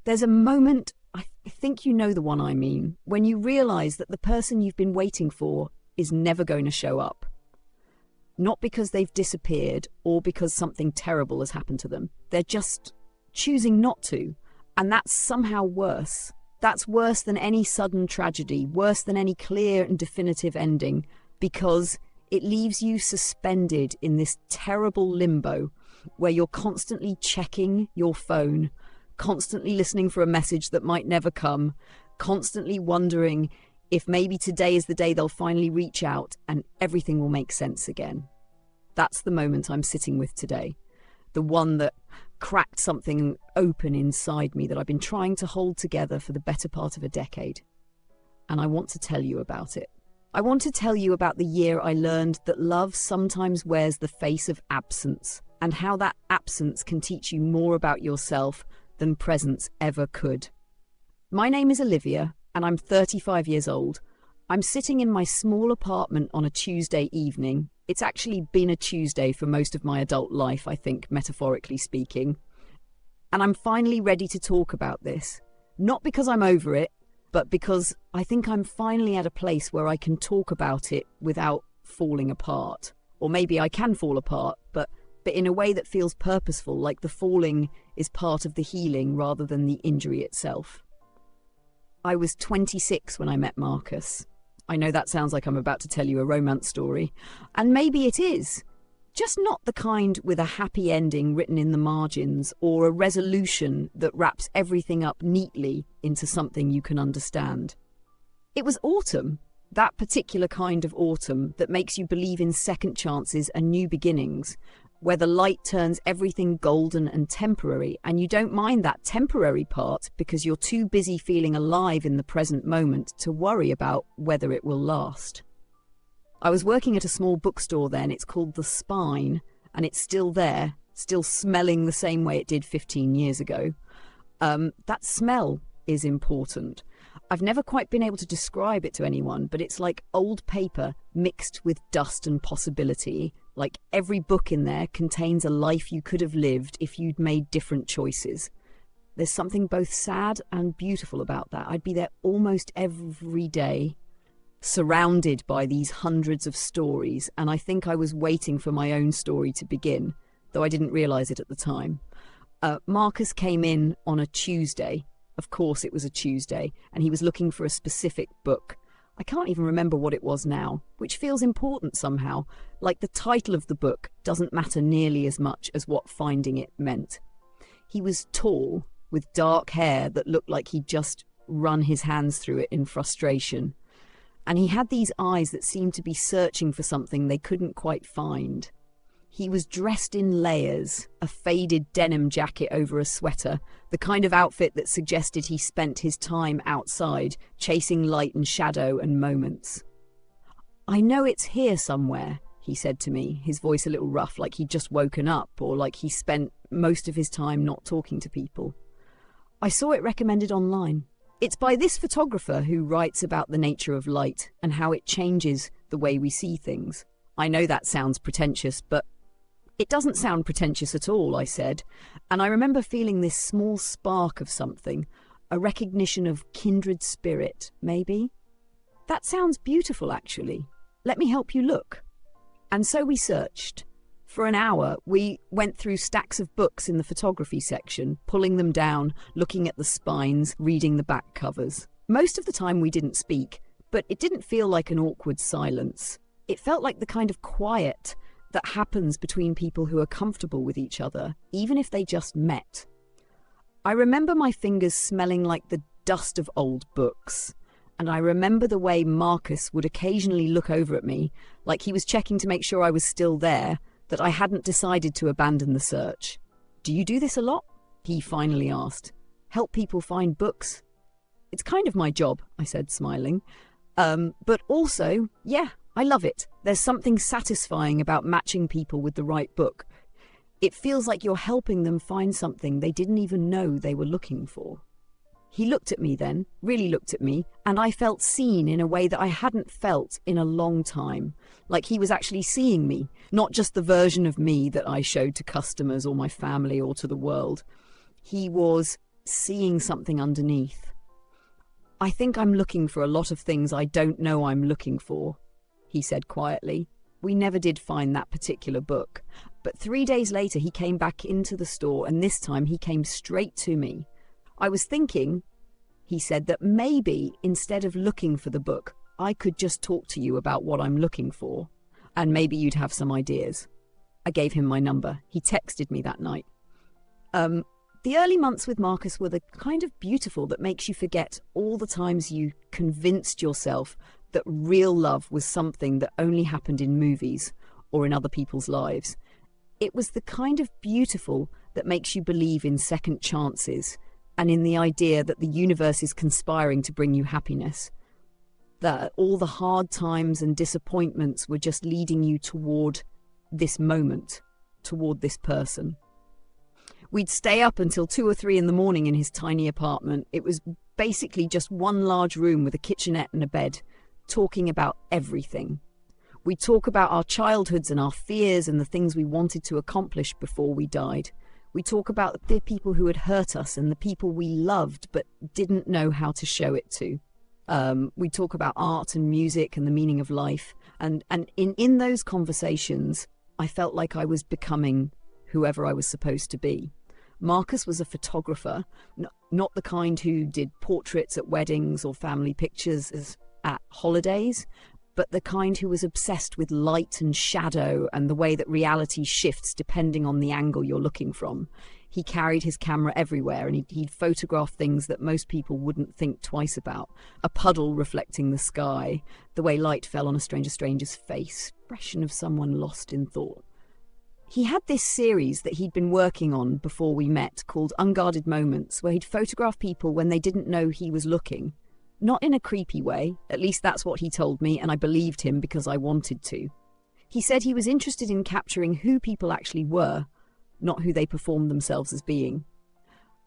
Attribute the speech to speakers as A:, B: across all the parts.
A: There's a moment, I think you know the one I mean, when you realize that the person you've been waiting for is never going to show up. Not because they've disappeared or because something terrible has happened to them. They're just choosing not to. And that's somehow worse. That's worse than any sudden tragedy, worse than any clear and definitive ending, because it leaves you suspended in this terrible limbo where you're constantly checking your phone, constantly listening for a message that might never come, constantly wondering if maybe today is the day they'll finally reach out and everything will make sense again. That's the moment I'm sitting with today. The one that cracked something open inside me that I've been trying to hold together for the better part of a decade. And I want to tell you about it. I want to tell you about the year I learned that love sometimes wears the face of absence, and how that absence can teach you more about yourself than presence ever could. My name is Olivia, and I'm 35 years old. I'm sitting in my small apartment on a Tuesday evening. It's actually been a Tuesday for most of my adult life, I think, metaphorically speaking. And I'm finally ready to talk about this. Not because I'm over it, but because I think I'm finally at a place where I can talk about it without falling apart. Or maybe I can fall apart, but in a way that feels purposeful, like the falling is part of the healing rather than the injury itself. I was 26 when I met Marcus. I know that sounds like I'm about to tell you a romance story, and maybe it is. Just not the kind with a happy ending written in the margins or a resolution that wraps everything up neatly into something you can understand. It was autumn, that particular kind of autumn that makes you believe in second chances and new beginnings, where the light turns everything golden and temporary, and you don't mind that temporary part because you're too busy feeling alive in the present moment to worry about whether it will last. I was working at a small bookstore then. It's called The Spine, and it's still there, still smelling the same way it did 15 years ago. That smell is important. I've never quite been able to describe it to anyone, but it's like old paper mixed with dust and possibility. Like every book in there contains a life you could have lived if you'd made different choices. There's something both sad and beautiful about that. I'd be there almost every day, surrounded by these hundreds of stories, and I think I was waiting for my own story to begin, though I didn't realise it at the time. Marcus came in on a Tuesday. Of course it was a Tuesday, and he was looking for a specific book. I can't even remember what it was now, which feels important somehow, like the title of the book doesn't matter nearly as much as what finding it meant. He was tall, with dark hair that looked like he'd just run his hands through it in frustration. And he had these eyes that seemed to be searching for something they couldn't quite find. He was dressed in layers, a faded denim jacket over a sweater, the kind of outfit that suggested he spent his time outside, chasing light and shadow and moments. "I know it's here somewhere," he said to me, his voice a little rough, like he'd just woken up or like he spent most of his time not talking to people. "I saw it recommended online. It's by this photographer who writes about the nature of light and how it changes the way we see things." I know that sounds pretentious, but it doesn't sound pretentious at all, I said, and I remember feeling this small spark of something, a recognition of kindred spirit, maybe. "That sounds beautiful, actually. Let me help you look." And so we searched. For an hour, we went through stacks of books in the photography section, pulling them down, looking at the spines, reading the back covers. Most of the time we didn't speak, but it didn't feel like an awkward silence. It felt like the kind of quiet that happens between people who are comfortable with each other, even if they just met. I remember my fingers smelling like the dust of old books, and I remember the way Marcus would occasionally look over at me, like he was checking to make sure I was still there, that I hadn't decided to abandon the search. "Do you do this a lot?" he finally asked. "Help people find books?" "It's kind of my job," I said, smiling. But also, yeah, I love it. There's something satisfying about matching people with the right book. It feels like you're helping them find something they didn't even know they were looking for." He looked at me then, really looked at me, and I felt seen in a way that I hadn't felt in a long time. Like he was actually seeing me, not just the version of me that I showed to customers or my family or to the world. He was seeing something underneath. "I think I'm looking for a lot of things I don't know I'm looking for," he said quietly. We never did find that particular book, but 3 days later he came back into the store, and this time he came straight to me. "I was thinking," he said, "that maybe instead of looking for the book, I could just talk to you about what I'm looking for, and maybe you'd have some ideas." I gave him my number. He texted me that night. The early months with Marcus were the kind of beautiful that makes you forget all the times you convinced yourself that real love was something that only happened in movies or in other people's lives. It was the kind of beautiful that makes you believe in second chances and in the idea that the universe is conspiring to bring you happiness, that all the hard times and disappointments were just leading you toward this moment, toward this person. We'd stay up until 2 or 3 in the morning in his tiny apartment. It was basically just one large room with a kitchenette and a bed, talking about everything. We'd talk about our childhoods and our fears and the things we wanted to accomplish before we died. We'd talk about the people who had hurt us and the people we loved but didn't know how to show it to. We'd talk about art and music and the meaning of life. And in those conversations, I felt like I was becoming whoever I was supposed to be. Marcus was a photographer, not the kind who did portraits at weddings or family pictures at holidays, but the kind who was obsessed with light and shadow and the way that reality shifts depending on the angle you're looking from. He carried his camera everywhere, and he'd photograph things that most people wouldn't think twice about. A puddle reflecting the sky, the way light fell on a stranger's face, expression of someone lost in thought. He had this series that he'd been working on before we met called Unguarded Moments, where he'd photograph people when they didn't know he was looking. Not in a creepy way, at least that's what he told me, and I believed him because I wanted to. He said he was interested in capturing who people actually were, not who they performed themselves as being.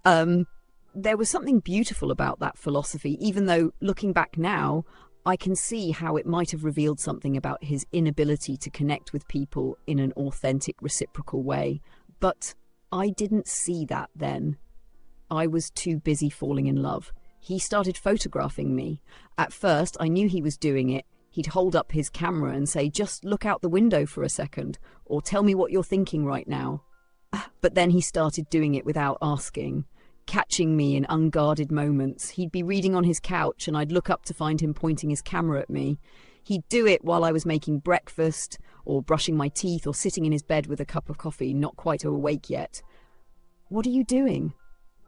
A: There was something beautiful about that philosophy, even though, looking back now, I can see how it might have revealed something about his inability to connect with people in an authentic, reciprocal way. But I didn't see that then. I was too busy falling in love. He started photographing me. At first, I knew he was doing it. He'd hold up his camera and say, "Just look out the window for a second," or "Tell me what you're thinking right now." But then he started doing it without asking, catching me in unguarded moments. He'd be reading on his couch and I'd look up to find him pointing his camera at me. He'd do it while I was making breakfast or brushing my teeth or sitting in his bed with a cup of coffee, not quite awake yet. "What are you doing?"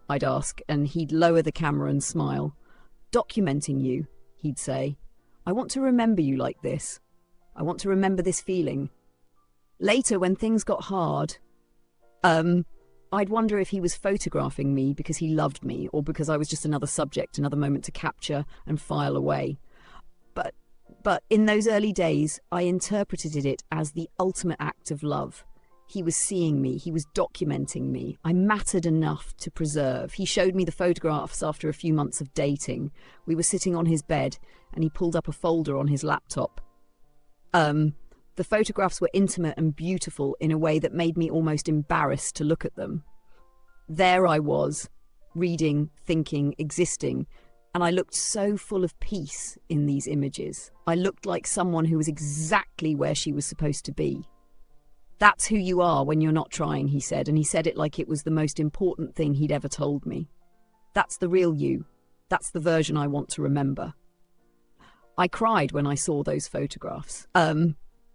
A: I'd ask, and he'd lower the camera and smile. "Documenting you," he'd say. "I want to remember you like this. I want to remember this feeling." Later, when things got hard, I'd wonder if he was photographing me because he loved me or because I was just another subject, another moment to capture and file away. But in those early days, I interpreted it as the ultimate act of love. He was seeing me, he was documenting me. I mattered enough to preserve. He showed me the photographs after a few months of dating. We were sitting on his bed and he pulled up a folder on his laptop. The photographs were intimate and beautiful in a way that made me almost embarrassed to look at them. There I was, reading, thinking, existing, and I looked so full of peace in these images. I looked like someone who was exactly where she was supposed to be. "That's who you are when you're not trying," he said, and he said it like it was the most important thing he'd ever told me. "That's the real you. That's the version I want to remember." I cried when I saw those photographs.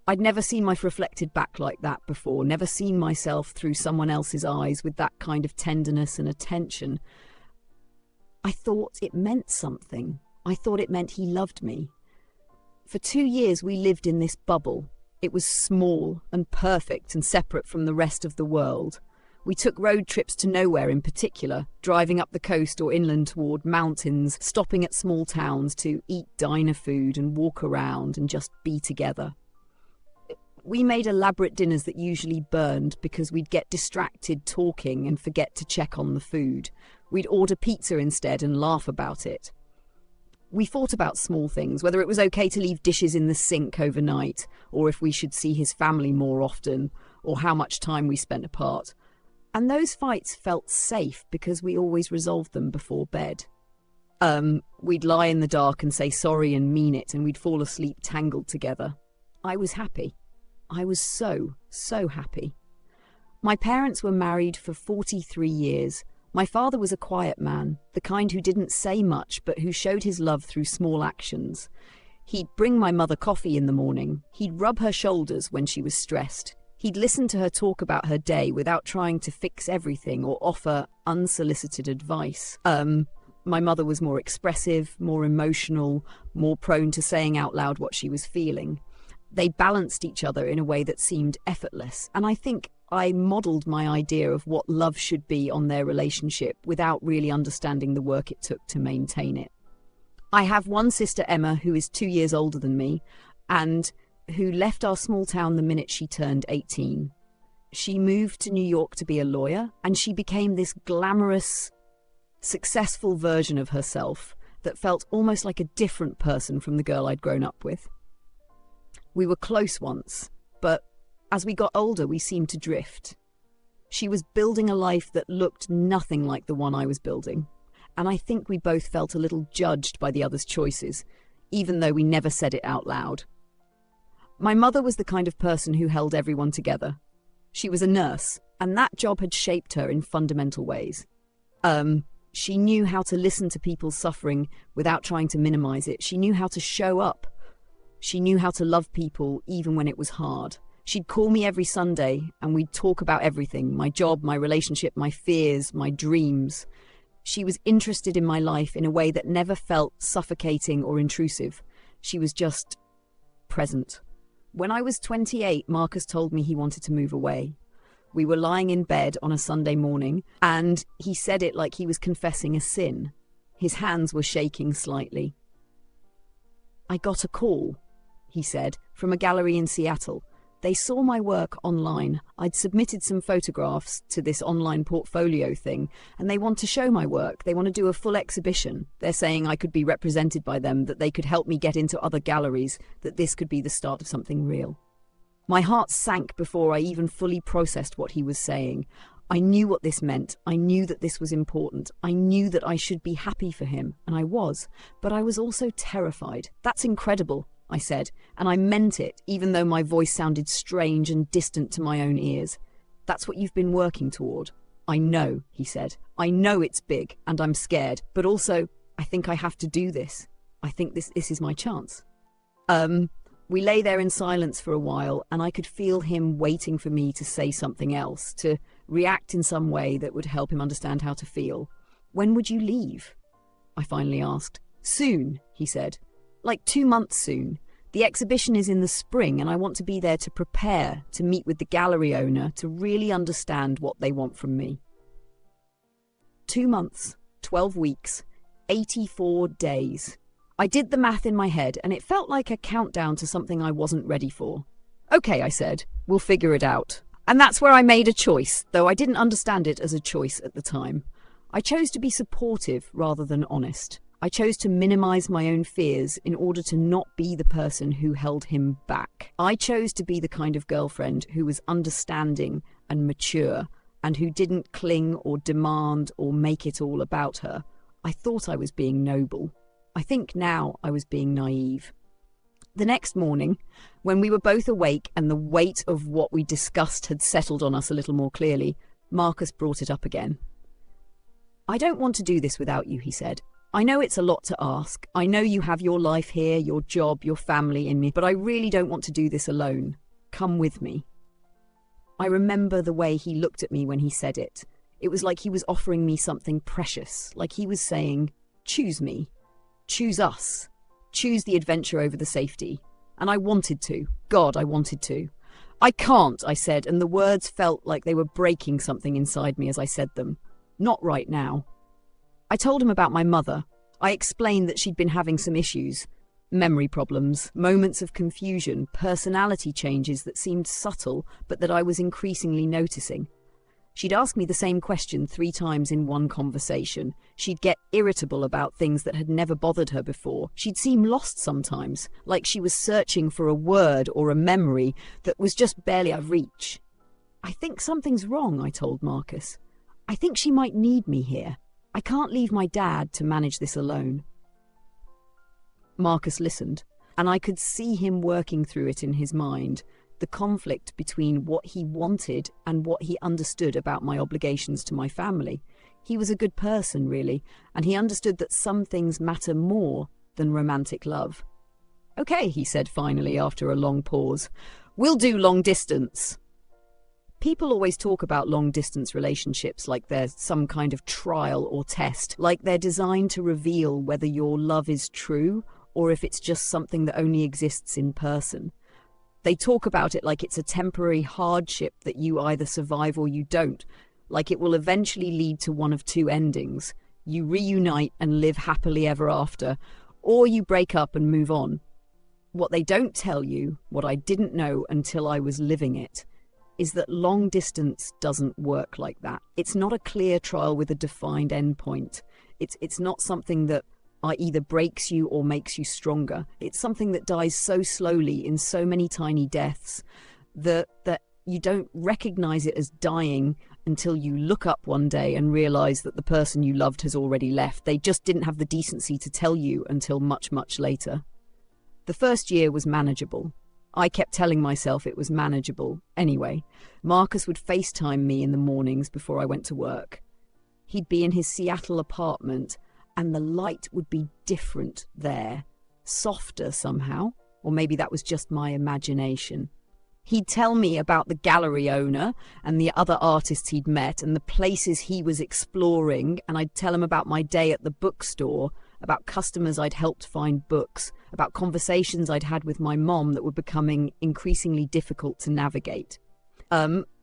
A: I'd never seen my reflected back like that before, never seen myself through someone else's eyes with that kind of tenderness and attention. I thought it meant something. I thought it meant he loved me. For 2 years we lived in this bubble. It was small and perfect and separate from the rest of the world. We took road trips to nowhere in particular, driving up the coast or inland toward mountains, stopping at small towns to eat diner food and walk around and just be together. We made elaborate dinners that usually burned because we'd get distracted talking and forget to check on the food. We'd order pizza instead and laugh about it. We fought about small things, whether it was okay to leave dishes in the sink overnight, or if we should see his family more often, or how much time we spent apart. And those fights felt safe because we always resolved them before bed. We'd lie in the dark and say sorry and mean it, and we'd fall asleep tangled together. I was happy. I was so happy. My parents were married for 43 years. My father was a quiet man, the kind who didn't say much but who showed his love through small actions. He'd bring my mother coffee in the morning. He'd rub her shoulders when she was stressed. He'd listen to her talk about her day without trying to fix everything or offer unsolicited advice. My mother was more expressive, more emotional, more prone to saying out loud what she was feeling. They balanced each other in a way that seemed effortless, and I think I modelled my idea of what love should be on their relationship without really understanding the work it took to maintain it. I have one sister, Emma, who is 2 years older than me, and who left our small town the minute she turned 18. She moved to New York to be a lawyer, and she became this glamorous, successful version of herself that felt almost like a different person from the girl I'd grown up with. We were close once, but as we got older, we seemed to drift. She was building a life that looked nothing like the one I was building, and I think we both felt a little judged by the other's choices, even though we never said it out loud. My mother was the kind of person who held everyone together. She was a nurse, and that job had shaped her in fundamental ways. She knew how to listen to people's suffering without trying to minimize it. She knew how to show up. She knew how to love people even when it was hard. She'd call me every Sunday and we'd talk about everything, my job, my relationship, my fears, my dreams. She was interested in my life in a way that never felt suffocating or intrusive. She was just present. When I was 28, Marcus told me he wanted to move away. We were lying in bed on a Sunday morning, and he said it like he was confessing a sin. His hands were shaking slightly. "I got a call," he said, "from a gallery in Seattle. They saw my work online. I'd submitted some photographs to this online portfolio thing, and they want to show my work. They want to do a full exhibition. They're saying I could be represented by them, that they could help me get into other galleries, that this could be the start of something real." My heart sank before I even fully processed what he was saying. I knew what this meant. I knew that this was important. I knew that I should be happy for him, and I was. But I was also terrified. "That's incredible," I said, and I meant it, even though my voice sounded strange and distant to my own ears. "That's what you've been working toward." "I know," he said. "I know it's big, and I'm scared, but also, I think I have to do this. I think this is my chance." We lay there in silence for a while, and I could feel him waiting for me to say something else, to react in some way that would help him understand how to feel. "When would you leave?" I finally asked. "Soon," he said. "Like 2 months soon. The exhibition is in the spring, and I want to be there to prepare, to meet with the gallery owner, to really understand what they want from me." 2 months, 12 weeks, 84 days. I did the math in my head, and it felt like a countdown to something I wasn't ready for. "Okay," I said, "we'll figure it out." And that's where I made a choice, though I didn't understand it as a choice at the time. I chose to be supportive rather than honest. I chose to minimize my own fears in order to not be the person who held him back. I chose to be the kind of girlfriend who was understanding and mature, and who didn't cling or demand or make it all about her. I thought I was being noble. I think now I was being naive. The next morning, when we were both awake and the weight of what we discussed had settled on us a little more clearly, Marcus brought it up again. "I don't want to do this without you," he said. "I know it's a lot to ask. I know you have your life here, your job, your family in me, but I really don't want to do this alone. Come with me." I remember the way he looked at me when he said it. It was like he was offering me something precious, like he was saying, "Choose me. Choose us. Choose the adventure over the safety." And I wanted to. God, I wanted to. "I can't," I said, and the words felt like they were breaking something inside me as I said them. "Not right now." I told him about my mother. I explained that she'd been having some issues. Memory problems, moments of confusion, personality changes that seemed subtle, but that I was increasingly noticing. She'd ask me the same question 3 times in one conversation. She'd get irritable about things that had never bothered her before. She'd seem lost sometimes, like she was searching for a word or a memory that was just barely out of reach. I think something's wrong, I told Marcus. I think she might need me here. I can't leave my dad to manage this alone. Marcus listened, and I could see him working through it in his mind, the conflict between what he wanted and what he understood about my obligations to my family. He was a good person, really, and he understood that some things matter more than romantic love. "Okay," he said finally after a long pause. "We'll do long distance." People always talk about long-distance relationships like they're some kind of trial or test, like they're designed to reveal whether your love is true or if it's just something that only exists in person. They talk about it like it's a temporary hardship that you either survive or you don't, like it will eventually lead to one of two endings. You reunite and live happily ever after, or you break up and move on. What they don't tell you, what I didn't know until I was living it, is that long distance doesn't work like that. It's not a clear trial with a defined endpoint. It's not something that either breaks you or makes you stronger. It's something that dies so slowly in so many tiny deaths that you don't recognize it as dying until you look up one day and realize that the person you loved has already left. They just didn't have the decency to tell you until much, much later. The first year was manageable. I kept telling myself it was manageable. Anyway, Marcus would FaceTime me in the mornings before I went to work. He'd be in his Seattle apartment, and the light would be different there. Softer somehow, or maybe that was just my imagination. He'd tell me about the gallery owner and the other artists he'd met and the places he was exploring, and I'd tell him about my day at the bookstore, about customers I'd helped find books, about conversations I'd had with my mom that were becoming increasingly difficult to navigate.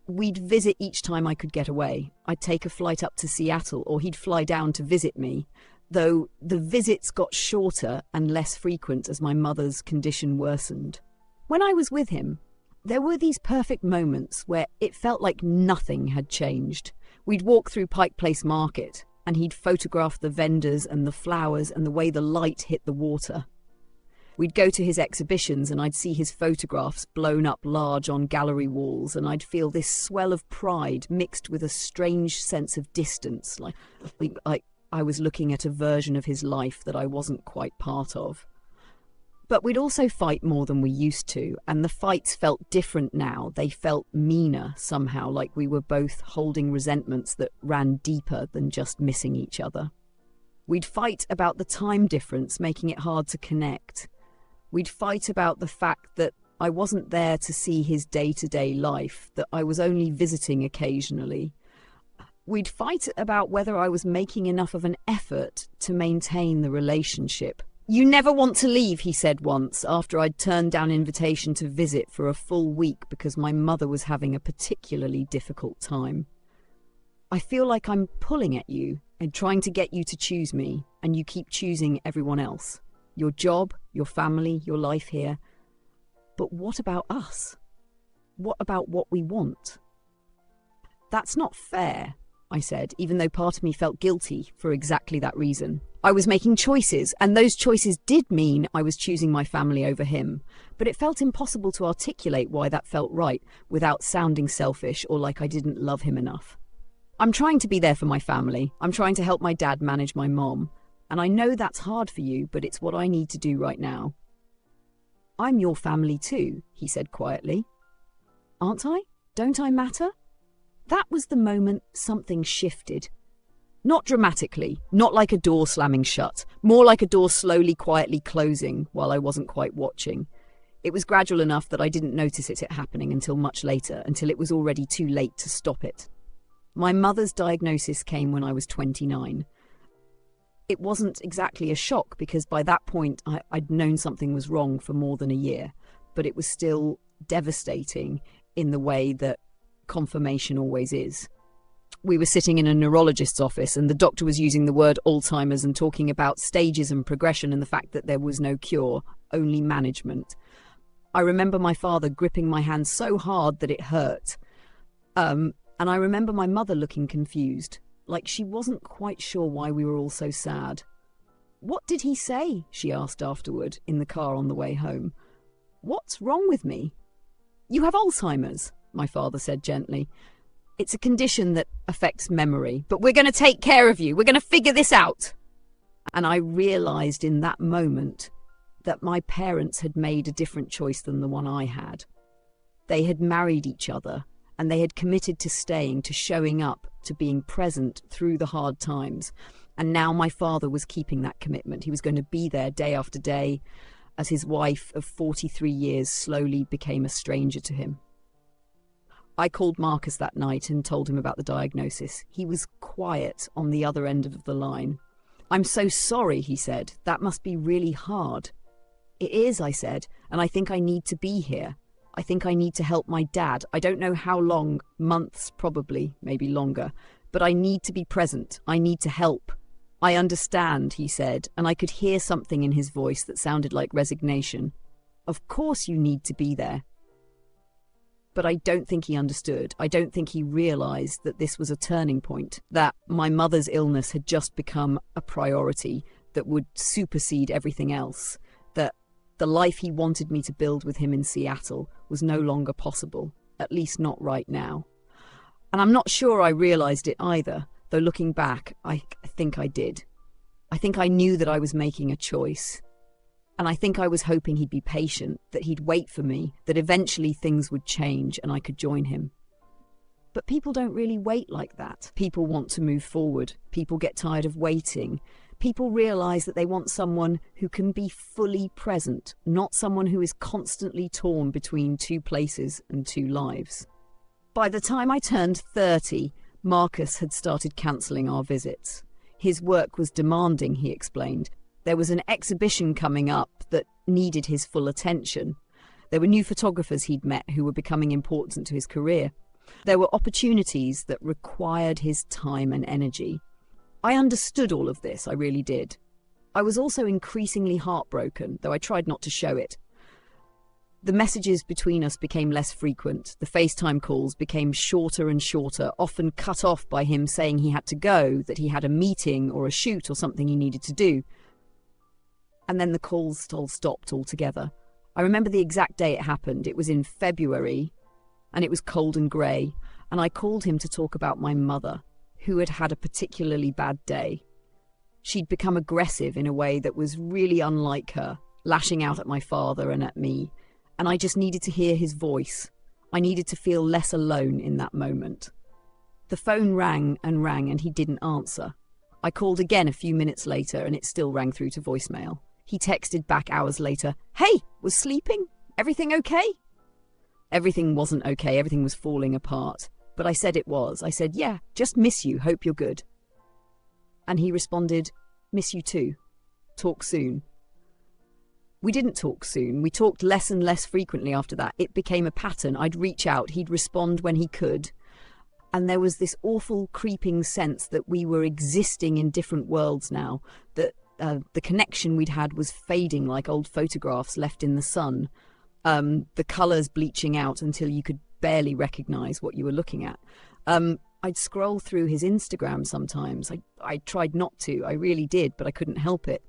A: We'd visit each time I could get away. I'd take a flight up to Seattle, or he'd fly down to visit me, though the visits got shorter and less frequent as my mother's condition worsened. When I was with him, there were these perfect moments where it felt like nothing had changed. We'd walk through Pike Place Market, and he'd photograph the vendors and the flowers and the way the light hit the water. We'd go to his exhibitions and I'd see his photographs blown up large on gallery walls, and I'd feel this swell of pride mixed with a strange sense of distance, like I was looking at a version of his life that I wasn't quite part of. But we'd also fight more than we used to, and the fights felt different now. They felt meaner somehow, like we were both holding resentments that ran deeper than just missing each other. We'd fight about the time difference, making it hard to connect. We'd fight about the fact that I wasn't there to see his day-to-day life, that I was only visiting occasionally. We'd fight about whether I was making enough of an effort to maintain the relationship. "You never want to leave," he said once, after I'd turned down invitation to visit for a full week because my mother was having a particularly difficult time. "I feel like I'm pulling at you and trying to get you to choose me, and you keep choosing everyone else. Your job, your family, your life here. But what about us? What about what we want?" "That's not fair," I said, even though part of me felt guilty for exactly that reason. I was making choices, and those choices did mean I was choosing my family over him, but it felt impossible to articulate why that felt right without sounding selfish or like I didn't love him enough. "I'm trying to be there for my family. I'm trying to help my dad manage my mom, and I know that's hard for you, but it's what I need to do right now." "I'm your family too," he said quietly. "Aren't I? Don't I matter?" That was the moment something shifted. Not dramatically, not like a door slamming shut, more like a door slowly, quietly closing while I wasn't quite watching. It was gradual enough that I didn't notice it happening until much later, until it was already too late to stop it. My mother's diagnosis came when I was 29. It wasn't exactly a shock because by that point I'd known something was wrong for more than a year, but it was still devastating in the way that confirmation always is. We were sitting in a neurologist's office and the doctor was using the word Alzheimer's and talking about stages and progression and the fact that there was no cure, only management. I remember my father gripping my hand so hard that it hurt. And I remember my mother looking confused, like she wasn't quite sure why we were all so sad. "What did he say?" she asked afterward in the car on the way home. "What's wrong with me?" "You have Alzheimer's." my father said gently. It's a condition that affects memory, but we're going to take care of you. We're going to figure this out. And I realized in that moment that my parents had made a different choice than the one I had. They had married each other, and they had committed to staying, to showing up, to being present through the hard times. And now my father was keeping that commitment. He was going to be there day after day as his wife of 43 years slowly became a stranger to him. I called Marcus that night and told him about the diagnosis. He was quiet on the other end of the line. I'm so sorry, he said. That must be really hard. It is, I said, and I think I need to be here. I think I need to help my dad. I don't know how long, months probably, maybe longer, but I need to be present. I need to help. I understand, he said, and I could hear something in his voice that sounded like resignation. Of course you need to be there. But I don't think he understood. I don't think he realized that this was a turning point, that my mother's illness had just become a priority that would supersede everything else, that the life he wanted me to build with him in Seattle was no longer possible, at least not right now. And I'm not sure I realized it either, though looking back, I think I did. I think I knew that I was making a choice. And I think I was hoping he'd be patient, that he'd wait for me, that eventually things would change and I could join him. But people don't really wait like that. People want to move forward. People get tired of waiting. People realize that they want someone who can be fully present, not someone who is constantly torn between two places and two lives. By the time I turned 30, Marcus had started cancelling our visits. His work was demanding, he explained. There was an exhibition coming up that needed his full attention. There were new photographers he'd met who were becoming important to his career. There were opportunities that required his time and energy. I understood all of this, I really did. I was also increasingly heartbroken, though I tried not to show it. The messages between us became less frequent. The FaceTime calls became shorter and shorter, often cut off by him saying he had to go, that he had a meeting or a shoot or something he needed to do. And then the calls all stopped altogether. I remember the exact day it happened. It was in February, and it was cold and grey, and I called him to talk about my mother, who had had a particularly bad day. She'd become aggressive in a way that was really unlike her, lashing out at my father and at me, and I just needed to hear his voice. I needed to feel less alone in that moment. The phone rang, and he didn't answer. I called again a few minutes later, and it still rang through to voicemail. He texted back hours later, "Hey, was sleeping? Everything okay?" Everything wasn't okay, everything was falling apart. But I said it was. I said, "Yeah, just miss you, hope you're good." And he responded, "Miss you too. Talk soon." We didn't talk soon. We talked less and less frequently after that. It became a pattern. I'd reach out, he'd respond when he could. And there was this awful creeping sense that we were existing in different worlds now, that the connection we'd had was fading like old photographs left in the sun, the colours bleaching out until you could barely recognise what you were looking at. I'd scroll through his Instagram sometimes. I tried not to, I really did, but I couldn't help it.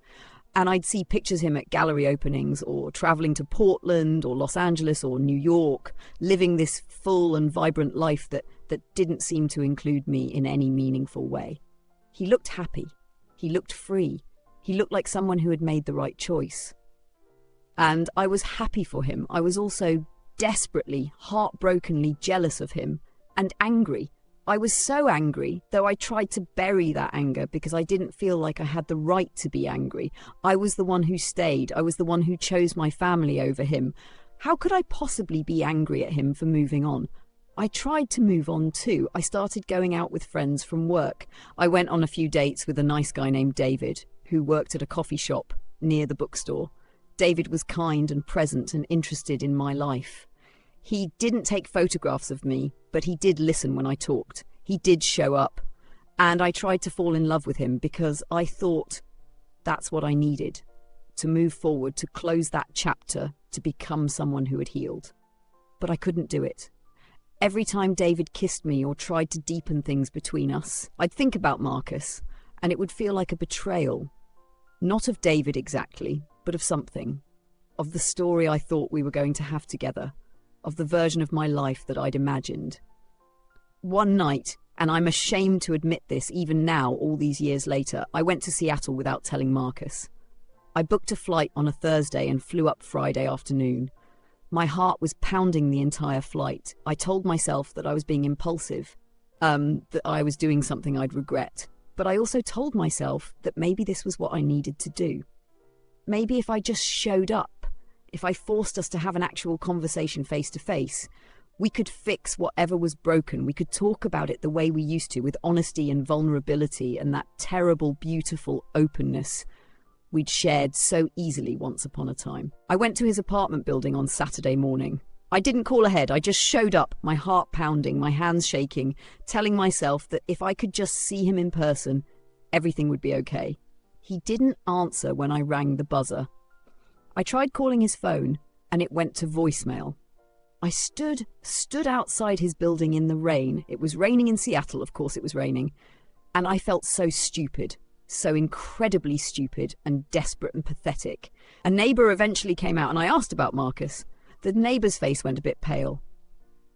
A: And I'd see pictures of him at gallery openings or travelling to Portland or Los Angeles or New York, living this full and vibrant life that didn't seem to include me in any meaningful way. He looked happy. He looked free. He looked like someone who had made the right choice. And I was happy for him. I was also desperately, heartbrokenly jealous of him and angry. I was so angry, though I tried to bury that anger because I didn't feel like I had the right to be angry. I was the one who stayed. I was the one who chose my family over him. How could I possibly be angry at him for moving on? I tried to move on too. I started going out with friends from work. I went on a few dates with a nice guy named David, who worked at a coffee shop near the bookstore. David was kind and present and interested in my life. He didn't take photographs of me, but he did listen when I talked. He did show up. And I tried to fall in love with him because I thought that's what I needed to move forward, to close that chapter, to become someone who had healed. But I couldn't do it. Every time David kissed me or tried to deepen things between us, I'd think about Marcus, and it would feel like a betrayal. Not of David exactly, but of something. Of the story I thought we were going to have together. of the version of my life that I'd imagined. One night, and I'm ashamed to admit this even now, all these years later, I went to Seattle without telling Marcus. I booked a flight on a Thursday and flew up Friday afternoon. My heart was pounding the entire flight. I told myself that I was being impulsive, that I was doing something I'd regret. But I also told myself that maybe this was what I needed to do. Maybe if I just showed up, if I forced us to have an actual conversation face to face, we could fix whatever was broken. We could talk about it the way we used to, with honesty and vulnerability and that terrible, beautiful openness we'd shared so easily once upon a time. I went to his apartment building on Saturday morning. I didn't call ahead. I just showed up, my heart pounding, my hands shaking, telling myself that if I could just see him in person, everything would be okay. He didn't answer when I rang the buzzer. I tried calling his phone, and it went to voicemail. I stood outside his building in the rain. It was raining in Seattle, of course it was raining, and I felt so stupid, so incredibly stupid and desperate and pathetic. A neighbour eventually came out, and I asked about Marcus. The neighbour's face went a bit pale.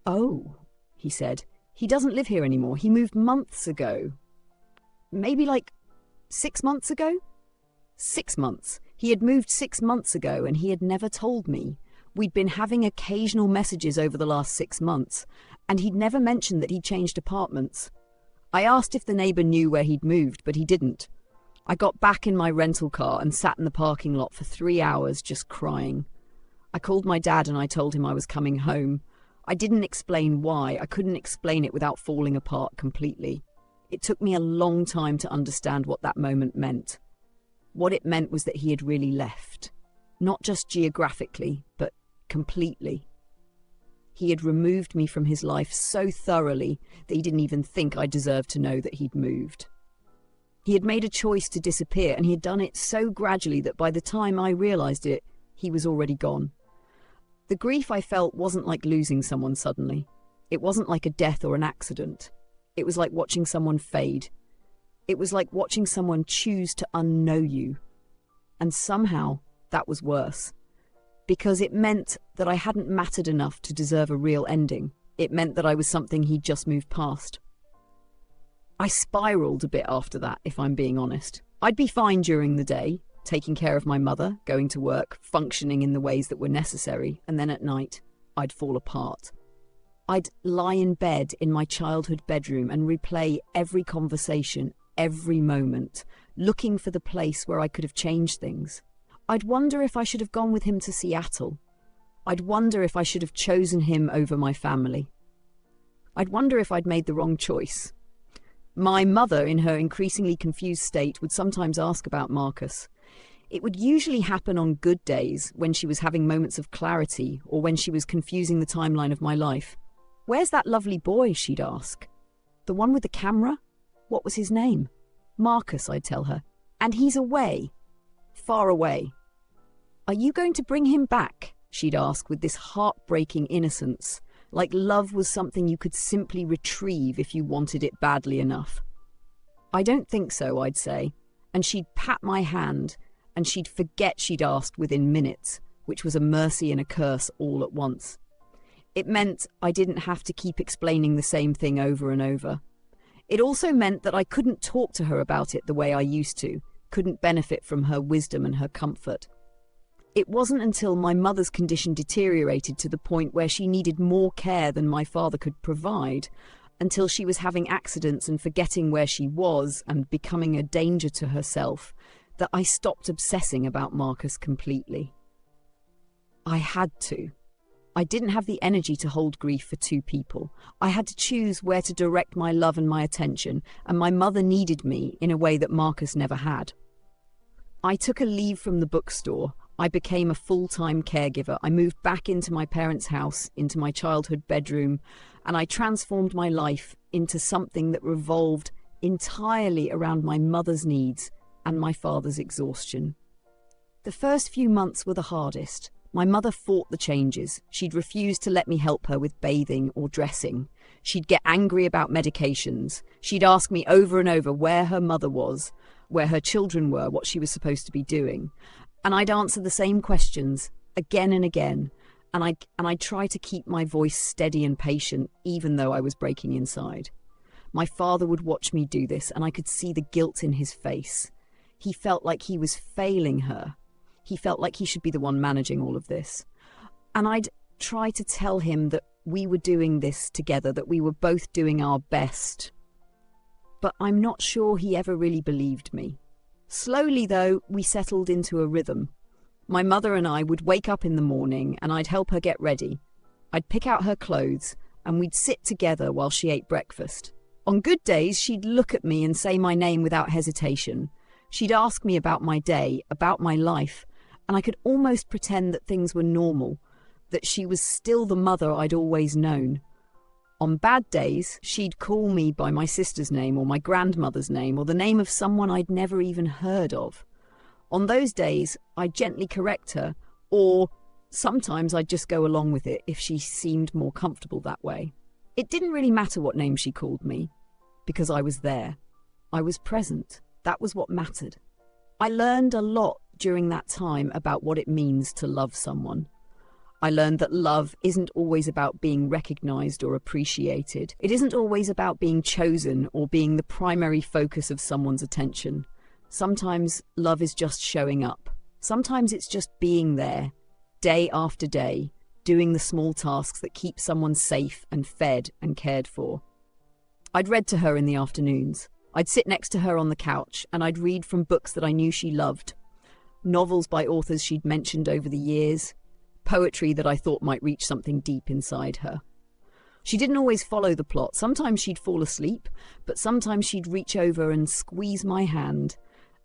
A: "Oh," he said, "he doesn't live here anymore. He moved months ago." Maybe like 6 months ago? 6 months. He had moved 6 months ago, and he had never told me. We'd been having occasional messages over the last 6 months, and he'd never mentioned that he'd changed apartments. I asked if the neighbour knew where he'd moved, but he didn't. I got back in my rental car and sat in the parking lot for 3 hours just crying. I called my dad and I told him I was coming home. I didn't explain why. I couldn't explain it without falling apart completely. It took me a long time to understand what that moment meant. What it meant was that he had really left. Not just geographically, but completely. He had removed me from his life so thoroughly that he didn't even think I deserved to know that he'd moved. He had made a choice to disappear, and he had done it so gradually that by the time I realised it, he was already gone. The grief I felt wasn't like losing someone suddenly. It wasn't like a death or an accident. It was like watching someone fade. It was like watching someone choose to unknow you. And somehow that was worse. Because it meant that I hadn't mattered enough to deserve a real ending. It meant that I was something he'd just moved past. I spiraled a bit after that, if I'm being honest. I'd be fine during the day, taking care of my mother, going to work, functioning in the ways that were necessary, and then at night, I'd fall apart. I'd lie in bed in my childhood bedroom and replay every conversation, every moment, looking for the place where I could have changed things. I'd wonder if I should have gone with him to Seattle. I'd wonder if I should have chosen him over my family. I'd wonder if I'd made the wrong choice. My mother, in her increasingly confused state, would sometimes ask about Marcus. It would usually happen on good days, when she was having moments of clarity or when she was confusing the timeline of my life. "Where's that lovely boy?" she'd ask. "The one with the camera? What was his name?" "Marcus," I'd tell her. "And he's away. Far away." "Are you going to bring him back?" she'd ask with this heartbreaking innocence, like love was something you could simply retrieve if you wanted it badly enough. "I don't think so," I'd say, and she'd pat my hand, and she'd forget she'd asked within minutes, which was a mercy and a curse all at once. It meant I didn't have to keep explaining the same thing over and over. It also meant that I couldn't talk to her about it the way I used to, couldn't benefit from her wisdom and her comfort. It wasn't until my mother's condition deteriorated to the point where she needed more care than my father could provide, until she was having accidents and forgetting where she was and becoming a danger to herself, that I stopped obsessing about Marcus completely. I had to. I didn't have the energy to hold grief for two people. I had to choose where to direct my love and my attention, and my mother needed me in a way that Marcus never had. I took a leave from the bookstore. I became a full-time caregiver. I moved back into my parents' house, into my childhood bedroom, and I transformed my life into something that revolved entirely around my mother's needs and my father's exhaustion. The first few months were the hardest. My mother fought the changes. She'd refuse to let me help her with bathing or dressing. She'd get angry about medications. She'd ask me over and over where her mother was, where her children were, what she was supposed to be doing. And I'd answer the same questions again and again, And I try to keep my voice steady and patient, even though I was breaking inside. My father would watch me do this, and I could see the guilt in his face. He felt like he was failing her. He felt like he should be the one managing all of this. And I'd try to tell him that we were doing this together, that we were both doing our best. But I'm not sure he ever really believed me. Slowly, though, we settled into a rhythm. My mother and I would wake up in the morning and I'd help her get ready. I'd pick out her clothes and we'd sit together while she ate breakfast. On good days, she'd look at me and say my name without hesitation. She'd ask me about my day, about my life, and I could almost pretend that things were normal, that she was still the mother I'd always known. On bad days, she'd call me by my sister's name or my grandmother's name or the name of someone I'd never even heard of. On those days, I'd gently correct her, or sometimes I'd just go along with it if she seemed more comfortable that way. It didn't really matter what name she called me, because I was there. I was present. That was what mattered. I learned a lot during that time about what it means to love someone. I learned that love isn't always about being recognized or appreciated. It isn't always about being chosen or being the primary focus of someone's attention. Sometimes love is just showing up. Sometimes it's just being there, day after day, doing the small tasks that keep someone safe and fed and cared for. I'd read to her in the afternoons. I'd sit next to her on the couch and I'd read from books that I knew she loved. Novels by authors she'd mentioned over the years. Poetry that I thought might reach something deep inside her. She didn't always follow the plot. Sometimes she'd fall asleep, but sometimes she'd reach over and squeeze my hand,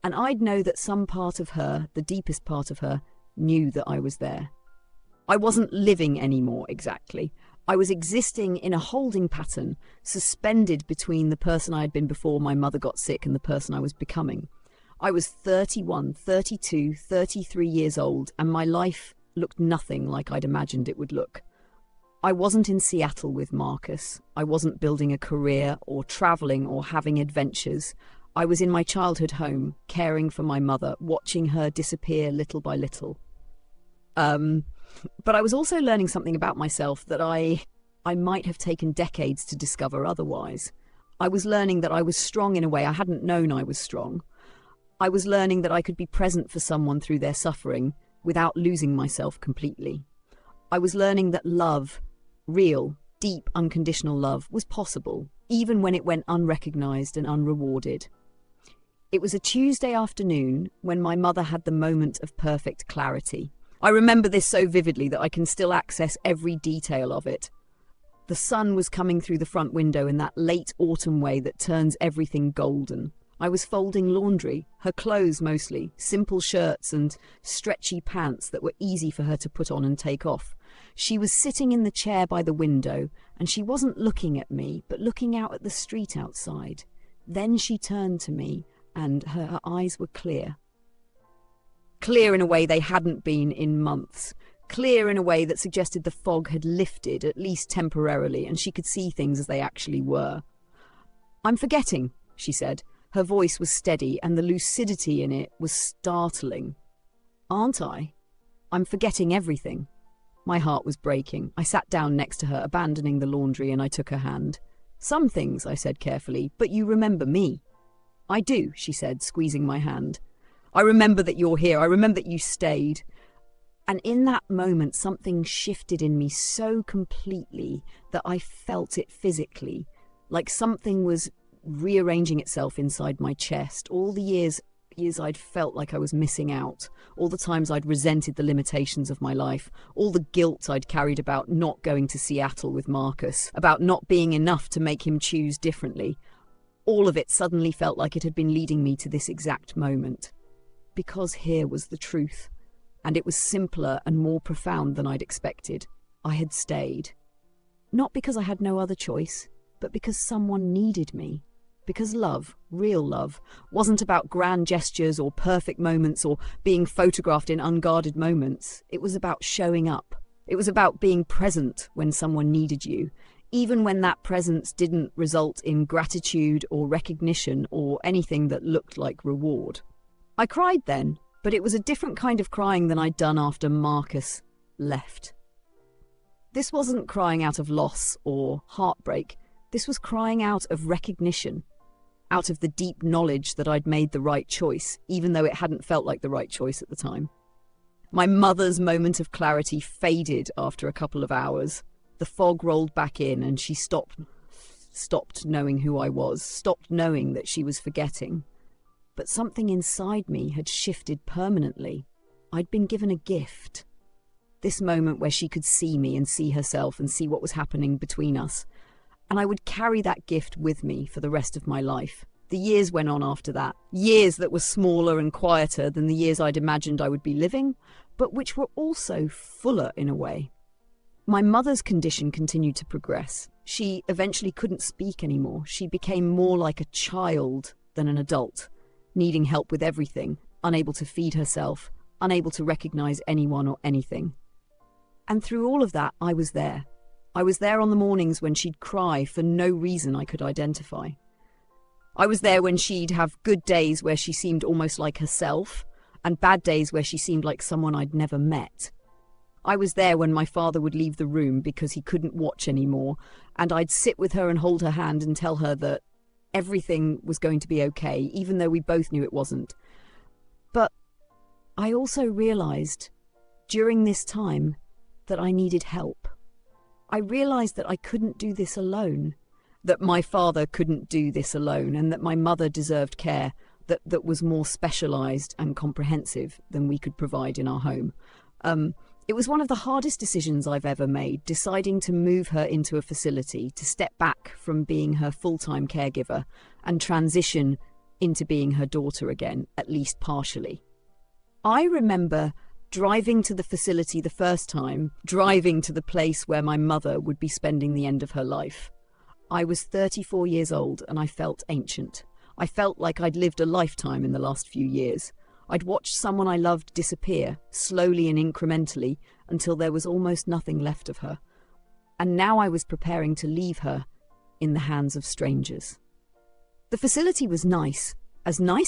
A: and I'd know that some part of her, the deepest part of her, knew that I was there. I wasn't living anymore, exactly. I was existing in a holding pattern, suspended between the person I had been before my mother got sick and the person I was becoming. I was 31, 32, 33 years old, and my life looked nothing like I'd imagined it would look. I wasn't in Seattle with Marcus. I wasn't building a career or traveling or having adventures. I was in my childhood home, caring for my mother, watching her disappear little by little. But I was also learning something about myself that I might have taken decades to discover otherwise. I was learning that I was strong in a way I hadn't known I was strong. I was learning that I could be present for someone through their suffering without losing myself completely. I was learning that love, real, deep, unconditional love, was possible, even when it went unrecognized and unrewarded. It was a Tuesday afternoon when my mother had the moment of perfect clarity. I remember this so vividly that I can still access every detail of it. The sun was coming through the front window in that late autumn way that turns everything golden. I was folding laundry, her clothes mostly, simple shirts and stretchy pants that were easy for her to put on and take off. She was sitting in the chair by the window, and she wasn't looking at me, but looking out at the street outside. Then she turned to me, and her eyes were clear. Clear in a way they hadn't been in months. Clear in a way that suggested the fog had lifted, at least temporarily, and she could see things as they actually were. "I'm forgetting," she said. Her voice was steady, and the lucidity in it was startling. "Aren't I? I'm forgetting everything." My heart was breaking. I sat down next to her, abandoning the laundry, and I took her hand. "Some things," I said carefully, "but you remember me." "I do," she said, squeezing my hand. "I remember that you're here. I remember that you stayed." And in that moment, something shifted in me so completely that I felt it physically, like something was rearranging itself inside my chest. All the years I'd felt like I was missing out, all the times I'd resented the limitations of my life, all the guilt I'd carried about not going to Seattle with Marcus, about not being enough to make him choose differently. All of it suddenly felt like it had been leading me to this exact moment. Because here was the truth, and it was simpler and more profound than I'd expected. I had stayed. Not because I had no other choice, but because someone needed me. Because love, real love, wasn't about grand gestures or perfect moments or being photographed in unguarded moments. It was about showing up. It was about being present when someone needed you, even when that presence didn't result in gratitude or recognition or anything that looked like reward. I cried then, but it was a different kind of crying than I'd done after Marcus left. This wasn't crying out of loss or heartbreak. This was crying out of recognition, out of the deep knowledge that I'd made the right choice, even though it hadn't felt like the right choice at the time. My mother's moment of clarity faded after a couple of hours. The fog rolled back in and she stopped knowing who I was, stopped knowing that she was forgetting. But something inside me had shifted permanently. I'd been given a gift. This moment where she could see me and see herself and see what was happening between us. And I would carry that gift with me for the rest of my life. The years went on after that. Years that were smaller and quieter than the years I'd imagined I would be living, but which were also fuller in a way. My mother's condition continued to progress. She eventually couldn't speak anymore. She became more like a child than an adult, needing help with everything, unable to feed herself, unable to recognize anyone or anything. And through all of that, I was there. I was there on the mornings when she'd cry for no reason I could identify. I was there when she'd have good days where she seemed almost like herself, and bad days where she seemed like someone I'd never met. I was there when my father would leave the room because he couldn't watch anymore, and I'd sit with her and hold her hand and tell her that everything was going to be okay, even though we both knew it wasn't. But I also realized during this time that I needed help. I realized that I couldn't do this alone, that my father couldn't do this alone, and that my mother deserved care that was more specialized and comprehensive than we could provide in our home. It was one of the hardest decisions I've ever made, deciding to move her into a facility, to step back from being her full-time caregiver and transition into being her daughter again, at least partially. I remember driving to the facility the first time, driving to the place where my mother would be spending the end of her life. I was 34 years old and I felt ancient. I felt like I'd lived a lifetime in the last few years. I'd watched someone I loved disappear, slowly and incrementally, until there was almost nothing left of her. And now I was preparing to leave her in the hands of strangers. The facility was nice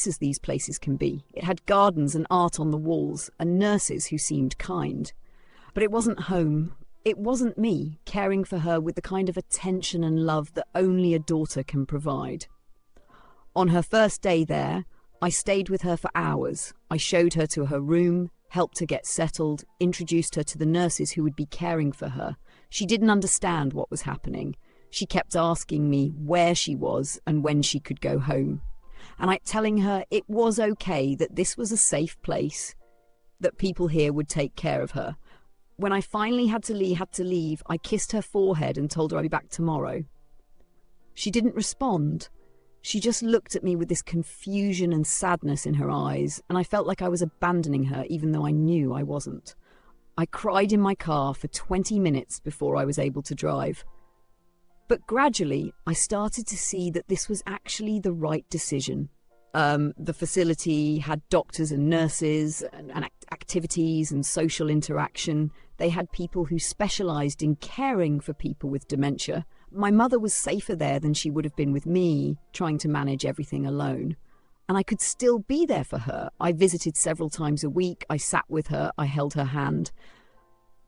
A: as these places can be. It had gardens and art on the walls, and nurses who seemed kind. But it wasn't home. It wasn't me, caring for her with the kind of attention and love that only a daughter can provide. On her first day there, I stayed with her for hours. I showed her to her room, helped her get settled, introduced her to the nurses who would be caring for her. She didn't understand what was happening. She kept asking me where she was and when she could go home. And telling her it was okay, that this was a safe place, that people here would take care of her. When I finally had to leave, I kissed her forehead and told her I'd be back tomorrow. She didn't respond. She just looked at me with this confusion and sadness in her eyes, and I felt like I was abandoning her, even though I knew I wasn't. I cried in my car for 20 minutes before I was able to drive. But gradually, I started to see that this was actually the right decision. The facility had doctors and nurses and activities and social interaction. They had people who specialised in caring for people with dementia. My mother was safer there than she would have been with me, trying to manage everything alone. And I could still be there for her. I visited several times a week. I sat with her. I held her hand.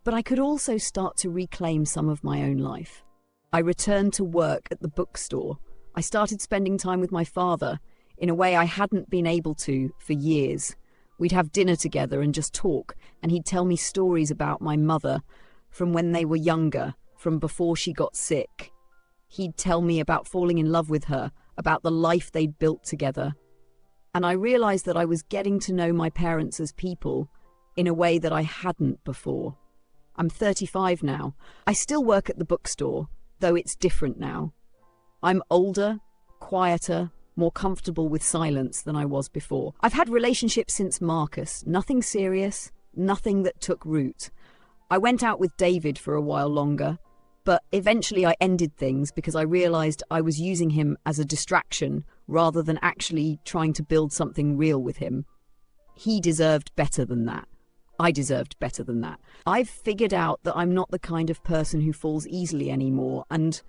A: But I could also start to reclaim some of my own life. I returned to work at the bookstore. I started spending time with my father in a way I hadn't been able to for years. We'd have dinner together and just talk, and he'd tell me stories about my mother from when they were younger, from before she got sick. He'd tell me about falling in love with her, about the life they'd built together. And I realized that I was getting to know my parents as people in a way that I hadn't before. I'm 35 now. I still work at the bookstore, though it's different now. I'm older, quieter, more comfortable with silence than I was before. I've had relationships since Marcus, nothing serious, nothing that took root. I went out with David for a while longer, but eventually I ended things because I realized I was using him as a distraction rather than actually trying to build something real with him. He deserved better than that. I deserved better than that. I've figured out that I'm not the kind of person who falls easily anymore, and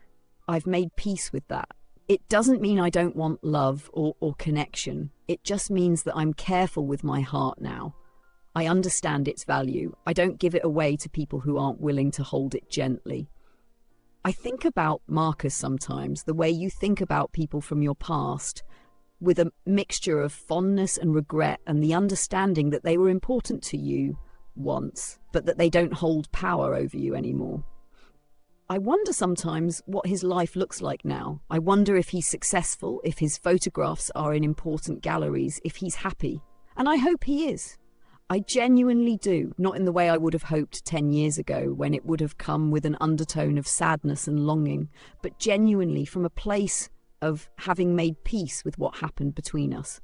A: I've made peace with that. It doesn't mean I don't want love or connection. It just means that I'm careful with my heart now. I understand its value. I don't give it away to people who aren't willing to hold it gently. I think about Marcus sometimes, the way you think about people from your past, with a mixture of fondness and regret and the understanding that they were important to you once, but that they don't hold power over you anymore. I wonder sometimes what his life looks like now. I wonder if he's successful, if his photographs are in important galleries, if he's happy. And I hope he is. I genuinely do, not in the way I would have hoped 10 years ago, when it would have come with an undertone of sadness and longing, but genuinely from a place of having made peace with what happened between us.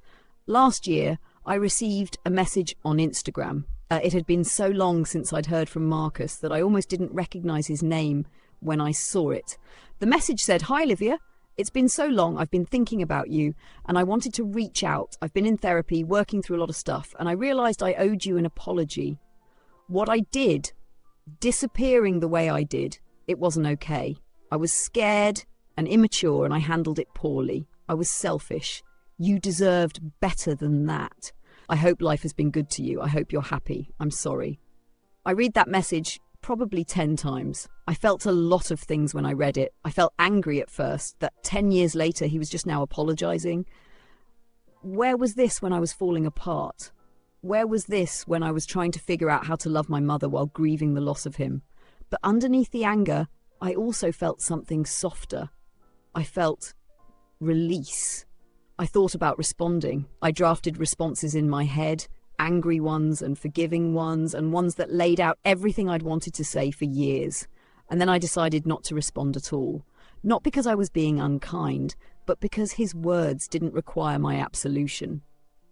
A: Last year, I received a message on Instagram. It had been so long since I'd heard from Marcus that I almost didn't recognise his name when I saw it. The message said, "Hi Olivia, it's been so long, I've been thinking about you and I wanted to reach out. I've been in therapy, working through a lot of stuff, and I realised I owed you an apology. What I did, disappearing the way I did, it wasn't okay. I was scared and immature and I handled it poorly. I was selfish. You deserved better than that. I hope life has been good to you. I hope you're happy. I'm sorry." I read that message probably 10 times. I felt a lot of things when I read it. I felt angry at first that 10 years later he was just now apologising. Where was this when I was falling apart? Where was this when I was trying to figure out how to love my mother while grieving the loss of him? But underneath the anger, I also felt something softer. I felt release. I thought about responding. I drafted responses in my head, angry ones and forgiving ones, and ones that laid out everything I'd wanted to say for years. And then I decided not to respond at all. Not because I was being unkind, but because his words didn't require my absolution.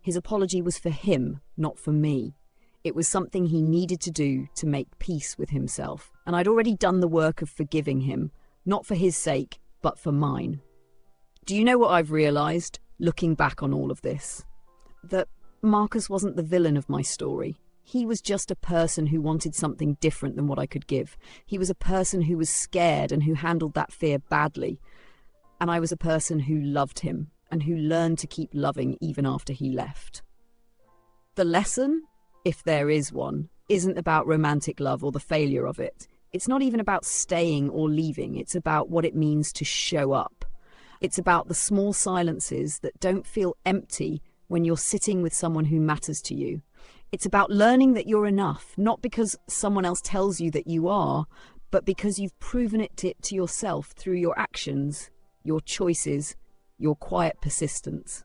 A: His apology was for him, not for me. It was something he needed to do to make peace with himself. And I'd already done the work of forgiving him, not for his sake, but for mine. Do you know what I've realised, looking back on all of this? That Marcus wasn't the villain of my story. He was just a person who wanted something different than what I could give. He was a person who was scared and who handled that fear badly. And I was a person who loved him and who learned to keep loving even after he left. The lesson, if there is one, isn't about romantic love or the failure of it. It's not even about staying or leaving. It's about what it means to show up. It's about the small silences that don't feel empty when you're sitting with someone who matters to you. It's about learning that you're enough, not because someone else tells you that you are, but because you've proven it to yourself through your actions, your choices, your quiet persistence.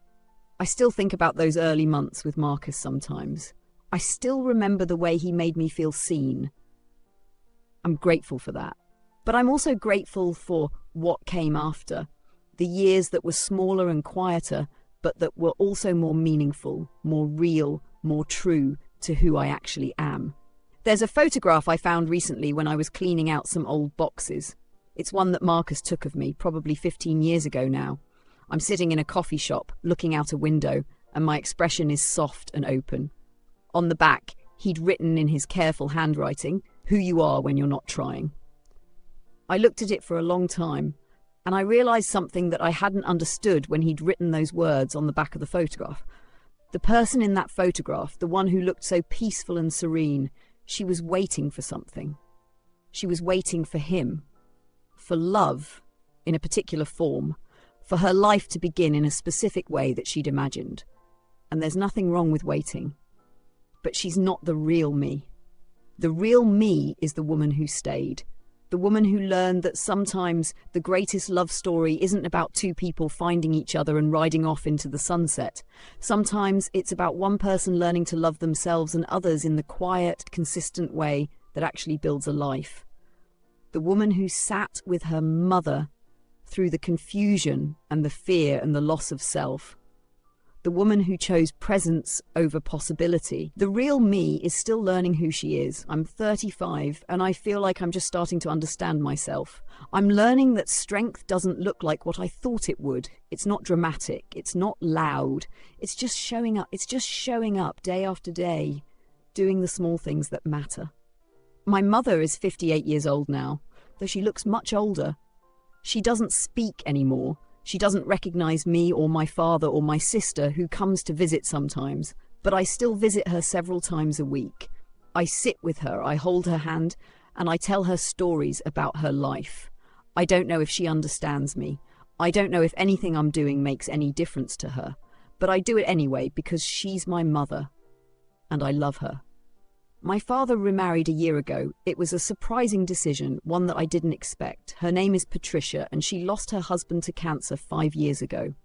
A: I still think about those early months with Marcus sometimes. I still remember the way he made me feel seen. I'm grateful for that. But I'm also grateful for what came after. The years that were smaller and quieter, but that were also more meaningful, more real, more true to who I actually am. There's a photograph I found recently when I was cleaning out some old boxes. It's one that Marcus took of me, probably 15 years ago now. I'm sitting in a coffee shop, looking out a window, and my expression is soft and open. On the back, he'd written in his careful handwriting, "Who you are when you're not trying." I looked at it for a long time, and I realised something that I hadn't understood when he'd written those words on the back of the photograph. The person in that photograph, the one who looked so peaceful and serene, she was waiting for something. She was waiting for him, for love in a particular form, for her life to begin in a specific way that she'd imagined. And there's nothing wrong with waiting. But she's not the real me. The real me is the woman who stayed. The woman who learned that sometimes the greatest love story isn't about two people finding each other and riding off into the sunset. Sometimes it's about one person learning to love themselves and others in the quiet, consistent way that actually builds a life. The woman who sat with her mother through the confusion and the fear and the loss of self. The woman who chose presence over possibility. The real me is still learning who she is. I'm 35 and I feel like I'm just starting to understand myself. I'm learning that strength doesn't look like what I thought it would. It's not dramatic. It's not loud. It's just showing up. It's just showing up day after day, doing the small things that matter. My mother is 58 years old now, though she looks much older. She doesn't speak anymore. She doesn't recognise me or my father or my sister who comes to visit sometimes, but I still visit her several times a week. I sit with her, I hold her hand, and I tell her stories about her life. I don't know if she understands me. I don't know if anything I'm doing makes any difference to her, but I do it anyway because she's my mother, and I love her. My father remarried a year ago. It was a surprising decision, one that I didn't expect. Her name is Patricia, and she lost her husband to cancer 5 years ago.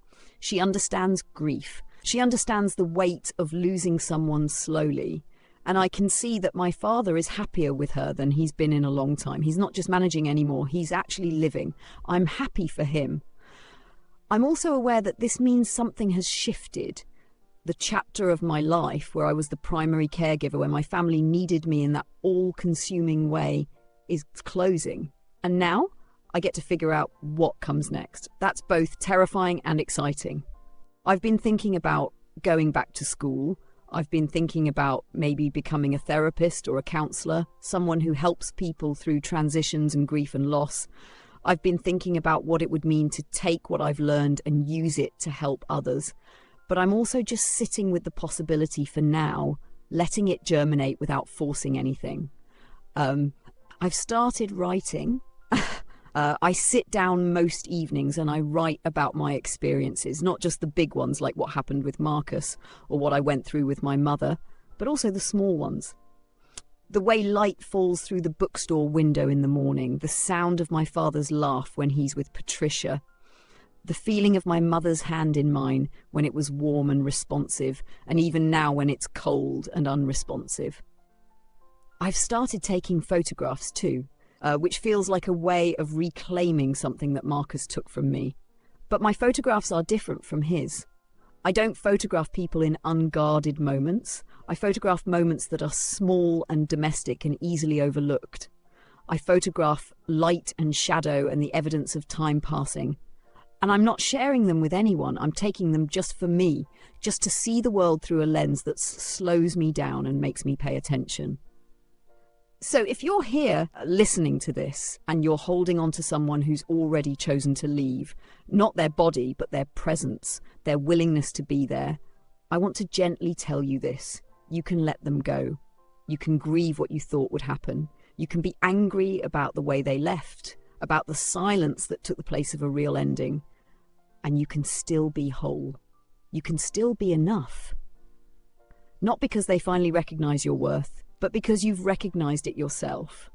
A: She understands grief. She understands the weight of losing someone slowly. And I can see that my father is happier with her than he's been in a long time. He's not just managing anymore, he's actually living. I'm happy for him. I'm also aware that this means something has shifted. The chapter of my life where I was the primary caregiver, where my family needed me in that all-consuming way, is closing. And now I get to figure out what comes next. That's both terrifying and exciting. I've been thinking about going back to school. I've been thinking about maybe becoming a therapist or a counsellor, someone who helps people through transitions and grief and loss. I've been thinking about what it would mean to take what I've learned and use it to help others. But I'm also just sitting with the possibility for now, letting it germinate without forcing anything. I've started writing. I sit down most evenings and I write about my experiences, not just the big ones like what happened with Marcus or what I went through with my mother, but also the small ones. The way light falls through the bookstore window in the morning, the sound of my father's laugh when he's with Patricia, the feeling of my mother's hand in mine when it was warm and responsive, and even now when it's cold and unresponsive. I've started taking photographs too, which feels like a way of reclaiming something that Marcus took from me. But my photographs are different from his. I don't photograph people in unguarded moments. I photograph moments that are small and domestic and easily overlooked. I photograph light and shadow and the evidence of time passing. And I'm not sharing them with anyone. I'm taking them just for me, just to see the world through a lens that slows me down and makes me pay attention. So if you're here listening to this and you're holding on to someone who's already chosen to leave, not their body, but their presence, their willingness to be there, I want to gently tell you this. You can let them go. You can grieve what you thought would happen. You can be angry about the way they left, about the silence that took the place of a real ending. And you can still be whole. You can still be enough. Not because they finally recognize your worth, but because you've recognized it yourself.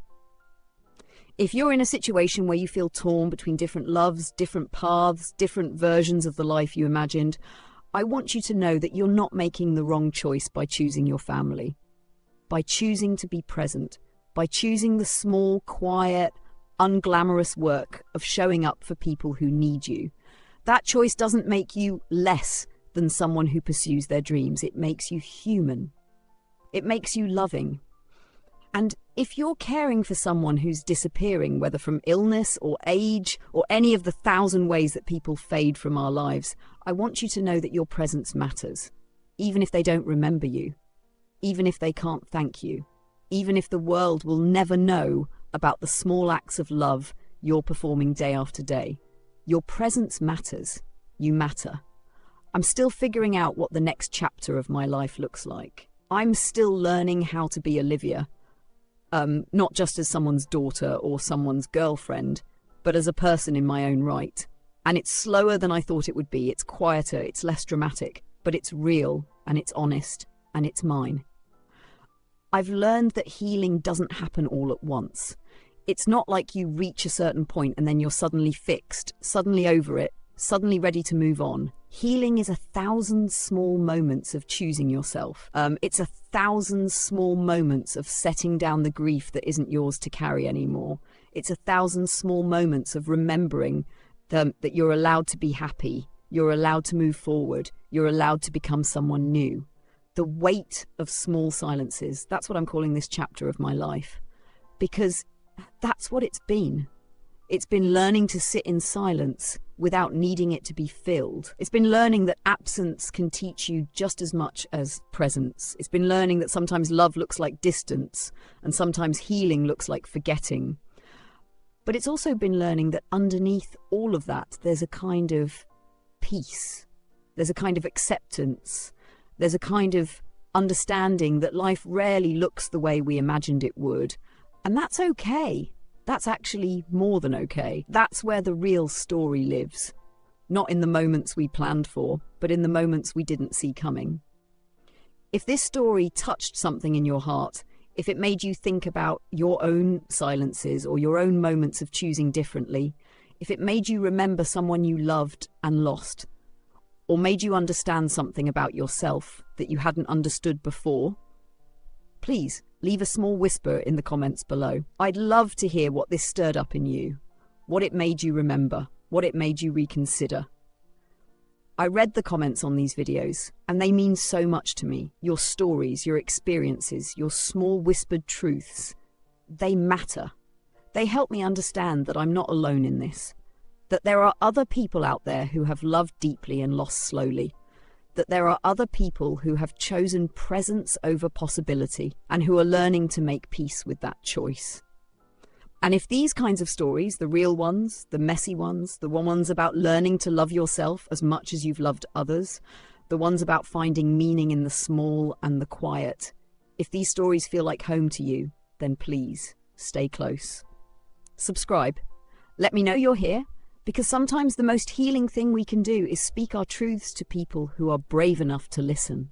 A: If you're in a situation where you feel torn between different loves, different paths, different versions of the life you imagined, I want you to know that you're not making the wrong choice by choosing your family, by choosing to be present, by choosing the small, quiet, unglamorous work of showing up for people who need you. That choice doesn't make you less than someone who pursues their dreams. It makes you human. It makes you loving. And if you're caring for someone who's disappearing, whether from illness or age or any of the 1,000 ways that people fade from our lives, I want you to know that your presence matters, even if they don't remember you, even if they can't thank you, even if the world will never know about the small acts of love you're performing day after day. Your presence matters. You matter. I'm still figuring out what the next chapter of my life looks like. I'm still learning how to be Olivia, not just as someone's daughter or someone's girlfriend, but as a person in my own right. And it's slower than I thought it would be. It's quieter, it's less dramatic, but it's real and it's honest and it's mine. I've learned that healing doesn't happen all at once. It's not like you reach a certain point and then you're suddenly fixed, suddenly over it, suddenly ready to move on. Healing is 1,000 small moments of choosing yourself. It's 1,000 small moments of setting down the grief that isn't yours to carry anymore. It's 1,000 small moments of remembering that you're allowed to be happy, you're allowed to move forward, you're allowed to become someone new. The weight of small silences, that's what I'm calling this chapter of my life. Because that's what it's been. It's been learning to sit in silence without needing it to be filled. It's been learning that absence can teach you just as much as presence. It's been learning that sometimes love looks like distance and sometimes healing looks like forgetting. But it's also been learning that underneath all of that, there's a kind of peace. There's a kind of acceptance. There's a kind of understanding that life rarely looks the way we imagined it would. And that's okay. That's actually more than okay. That's where the real story lives. Not in the moments we planned for, but in the moments we didn't see coming. If this story touched something in your heart, if it made you think about your own silences or your own moments of choosing differently, if it made you remember someone you loved and lost, or made you understand something about yourself that you hadn't understood before, please leave a small whisper in the comments below. I'd love to hear what this stirred up in you, what it made you remember, what it made you reconsider. I read the comments on these videos, and they mean so much to me. Your stories, your experiences, your small whispered truths, they matter. They help me understand that I'm not alone in this, that there are other people out there who have loved deeply and lost slowly, that there are other people who have chosen presence over possibility and who are learning to make peace with that choice. And if these kinds of stories, the real ones, the messy ones, the ones about learning to love yourself as much as you've loved others, the ones about finding meaning in the small and the quiet, if these stories feel like home to you, then please stay close. Subscribe. Let me know you're here, because sometimes the most healing thing we can do is speak our truths to people who are brave enough to listen.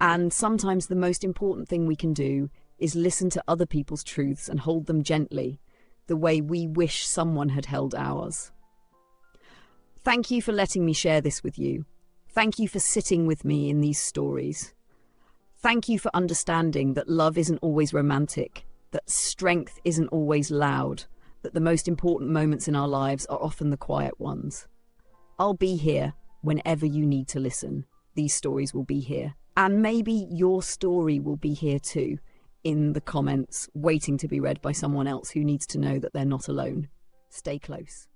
A: And sometimes the most important thing we can do is listen to other people's truths and hold them gently, the way we wish someone had held ours. Thank you for letting me share this with you. Thank you for sitting with me in these stories. Thank you for understanding that love isn't always romantic, that strength isn't always loud, that the most important moments in our lives are often the quiet ones. I'll be here whenever you need to listen. These stories will be here. And maybe your story will be here too, in the comments, waiting to be read by someone else who needs to know that they're not alone. Stay close.